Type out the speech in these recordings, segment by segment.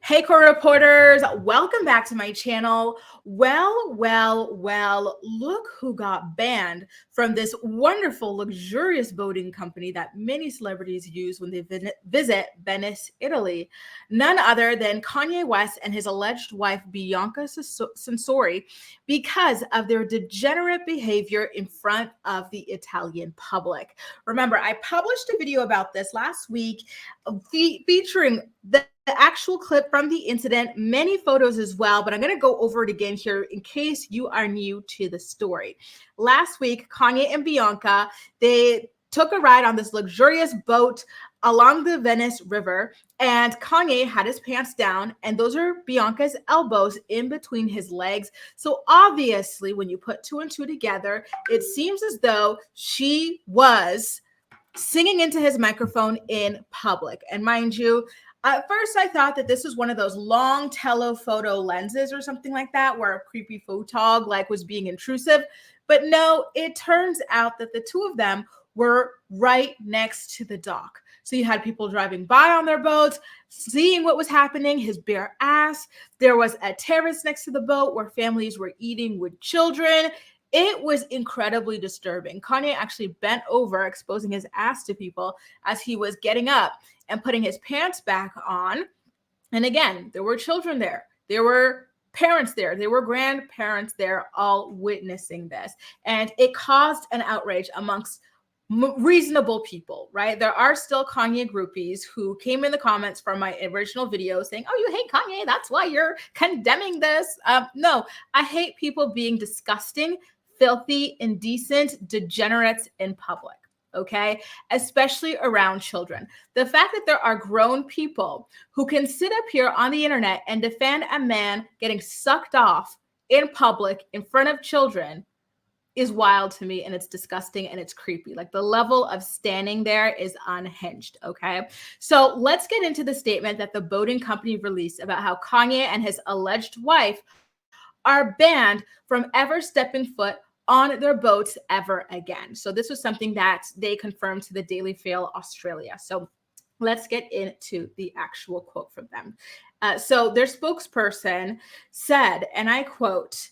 Hey, core reporters, welcome back to my channel. Well, look who got banned from this wonderful, luxurious boating company that many celebrities use when they visit Venice, Italy. None other than Kanye West and his alleged wife, Bianca Censori, because of their degenerate behavior in front of the Italian public. Remember, I published a video about this last week featuring the actual clip from the incident, many photos as well, but I'm going to go over it again here in case you are new to the story. Last week, Kanye and Bianca, they took a ride on this luxurious boat along the Venice River, and Kanye had his pants down, and those are Bianca's elbows in between his legs. So obviously, when you put two and two together, it seems as though she was singing into his microphone in public. And mind you, at first I thought that this was one of those long telephoto lenses or something like that, where a creepy photog was being intrusive. But no, it turns out that the two of them were right next to the dock. So you had people driving by on their boats, seeing what was happening, his bare ass. There was a terrace next to the boat where families were eating with children. It was incredibly disturbing. Kanye actually bent over, exposing his ass to people as he was getting up and putting his pants back on. And again, there were children there. There were parents there. There were grandparents there, all witnessing this. And it caused an outrage amongst reasonable people, right? There are still Kanye groupies who came in the comments from my original video saying, oh, you hate Kanye, that's why you're condemning this. No, I hate people being disgusting, filthy, indecent, degenerates in public, okay? Especially around children. The fact that there are grown people who can sit up here on the internet and defend a man getting sucked off in public in front of children is wild to me, and it's disgusting and it's creepy. Like, the level of standing there is unhinged, okay? So let's get into the statement that the boating company released about how Kanye and his alleged wife are banned from ever stepping foot on their boats ever again. So this was something that they confirmed to the Daily Mail Australia. So let's get into the actual quote from them. So their spokesperson said, and I quote,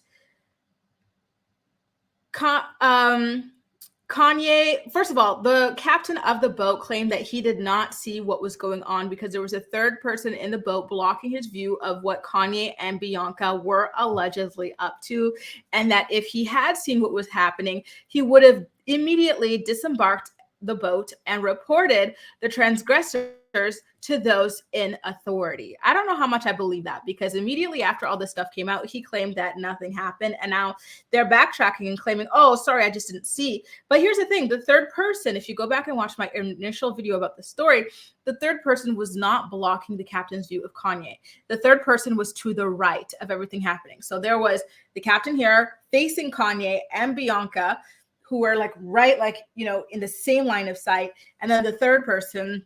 Kanye, first of all, the captain of the boat claimed that he did not see what was going on because there was a third person in the boat blocking his view of what Kanye and Bianca were allegedly up to, and that if he had seen what was happening, he would have immediately disembarked the boat and reported the transgressors to those in authority. I don't know how much I believe that, because immediately after all this stuff came out, he claimed that nothing happened. And now they're backtracking and claiming, oh, sorry, I just didn't see. But here's the thing. The third person, if you go back and watch my initial video about the story, the third person was not blocking the captain's view of Kanye. The third person was to the right of everything happening. So there was the captain here facing Kanye and Bianca, who were right, in the same line of sight. And then the third person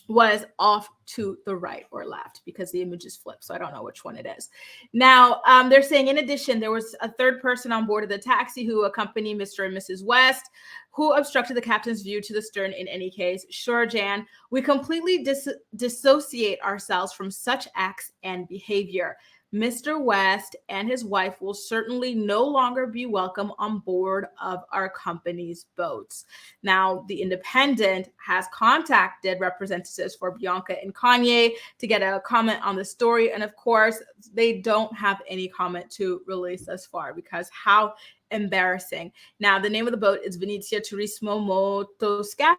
was off to the right or left, because the image is flipped, so I don't know which one it is. Now, they're saying, in addition, there was a third person on board of the taxi who accompanied Mr. and Mrs. West, who obstructed the captain's view to the stern in any case. Sure, Jan, we completely dissociate ourselves from such acts and behavior. Mr. West and his wife will certainly no longer be welcome on board of our company's boats. Now, The Independent has contacted representatives for Bianca and Kanye to get a comment on the story. And of course, they don't have any comment to release thus far, because how embarrassing. Now, the name of the boat is Venice Turismo Motoscafi.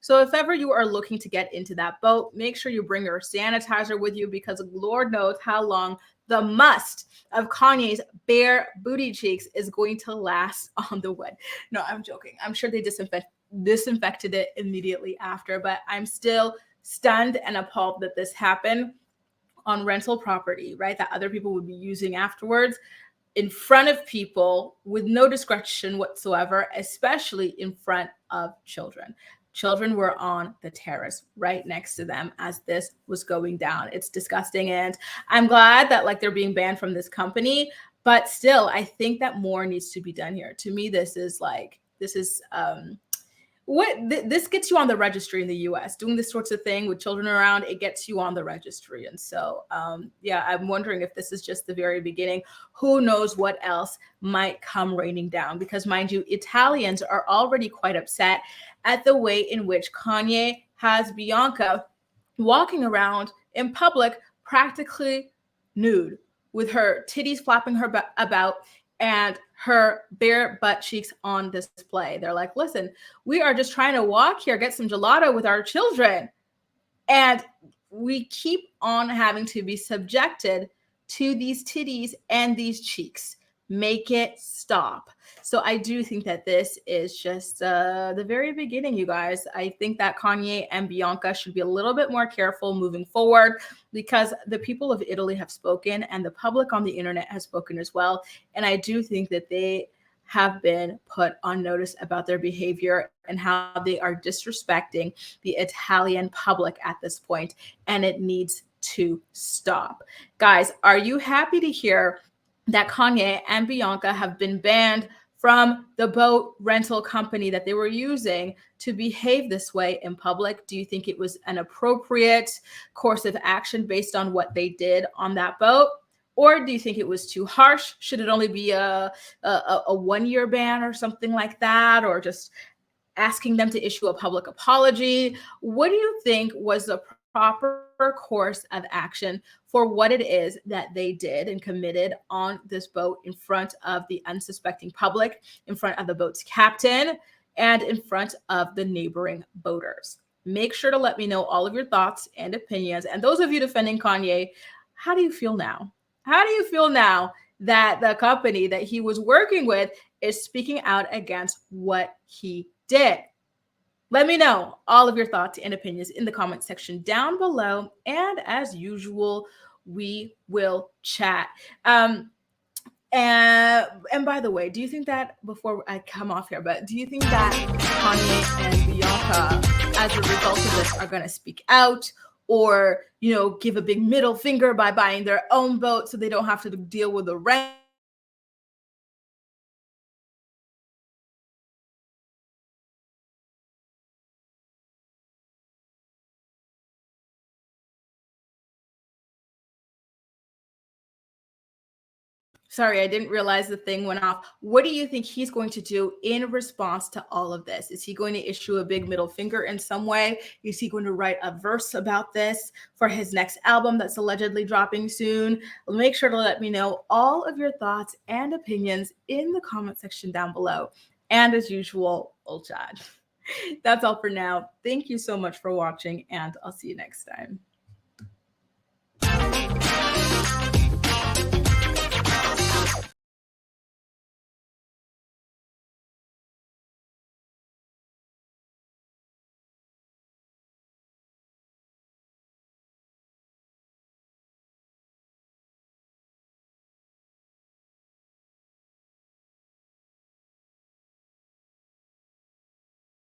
So if ever you are looking to get into that boat, make sure you bring your sanitizer with you, because Lord knows how long the must of Kanye's bare booty cheeks is going to last on the wood. No, I'm joking. I'm sure they disinfected it immediately after, but I'm still stunned and appalled that this happened on rental property, right? That other people would be using afterwards, in front of people with no discretion whatsoever, especially in front of children. Children were on the terrace right next to them as this was going down. It's disgusting. And I'm glad that they're being banned from this company, but still, I think that more needs to be done here. To me, this is This gets you on the registry in the US. Doing this sorts of thing with children around, it gets you on the registry. And so, yeah, I'm wondering if this is just the very beginning. Who knows what else might come raining down? Because, mind you, Italians are already quite upset at the way in which Kanye has Bianca walking around in public practically nude with her titties flapping about and her bare butt cheeks on display. They're like, listen, we are just trying to walk here, get some gelato with our children. And we keep on having to be subjected to these titties and these cheeks. Make it stop. So I do think that this is just the very beginning, you guys. I think that Kanye and Bianca should be a little bit more careful moving forward, because the people of Italy have spoken and the public on the internet has spoken as well. And I do think that they have been put on notice about their behavior and how they are disrespecting the Italian public at this point, and it needs to stop. Guys, are you happy to hear that Kanye and Bianca have been banned from the boat rental company that they were using to behave this way in public? Do you think it was an appropriate course of action based on what they did on that boat? Or do you think it was too harsh? Should it only be a 1-year ban or something like that? Or just asking them to issue a public apology? What do you think was the proper course of action for what it is that they did and committed on this boat in front of the unsuspecting public, in front of the boat's captain, and in front of the neighboring boaters? Make sure to let me know all of your thoughts and opinions. And those of you defending Kanye, how do you feel now? How do you feel now that the company that he was working with is speaking out against what he did? Let me know all of your thoughts and opinions in the comment section down below. And as usual, we will chat. And by the way, do you think that, before I come off here, but do you think that Kanye and Bianca, as a result of this, are going to speak out, or, give a big middle finger by buying their own boat so they don't have to deal with the rent? Sorry, I didn't realize the thing went off. What do you think he's going to do in response to all of this? Is he going to issue a big middle finger in some way? Is he going to write a verse about this for his next album that's allegedly dropping soon? Make sure to let me know all of your thoughts and opinions in the comment section down below. And as usual, old chat. That's all for now. Thank you so much for watching, and I'll see you next time.